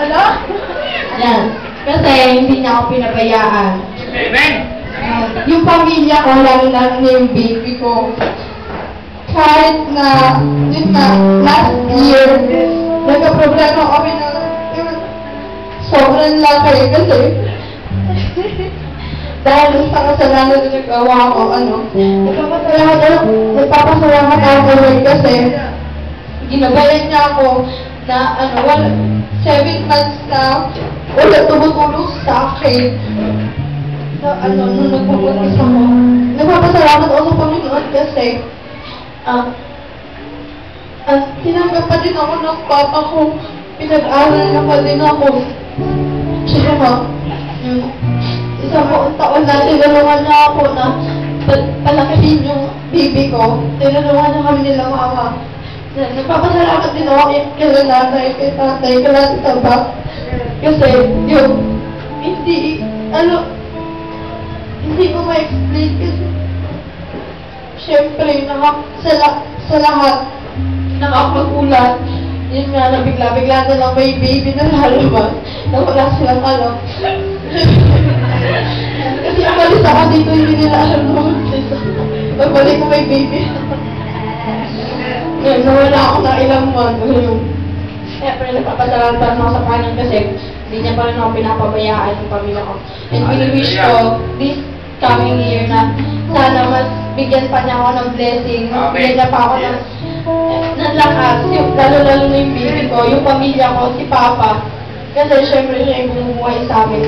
Ano? Yan. Kasi hindi niya ako pinabayaan. Amen! Yung pamilya ko, lalo na yung baby ko, kahit na, yun na, last year, nagka-problema kami na sobrang laki kasi dahil sa kasalanan na nagawa ko, nagpapasalamat ako kasi ginabayan niya ako na 7 months na wala tumutulong sa akin na nung nagpupuntis ako. Nagpapasalamat ako sa Panginoon kasi tinanggap pa din ako ng papa ko, pinag-aral na pa din ako. Tsaka isang buong taon na tinulungan niya ako na palakihin yung baby ko. Tinulungan niya kami nila mama. Nagpapasalamat din ako kay nanay, kay tatay, kay tita ba. Kasi yung hindi ko ma-explain kasi syempre sa lahat nakapag-ulat. Yun nga na bigla-bigla na lang may baby na lalabas na wala silang alam. Kasi umalis ako dito, hindi nila alam na mag-isa. Pagbalik ko may baby. Ngayon, nawala ako na ilang month. Siyempre, nagpapasalamat ako sa Panginoon kasi hindi niya pa rin ako pinapabayaan ng pamilya ko. And wini-wish ko this coming year na sana mas bigyan pa niya ako ng blessing, bigyan niya pa ako ng lakas, lalo-lalo na yung baby ko, yung pamilya ko, si Papa. Kasi syempre siya yung bumubuhay sa amin.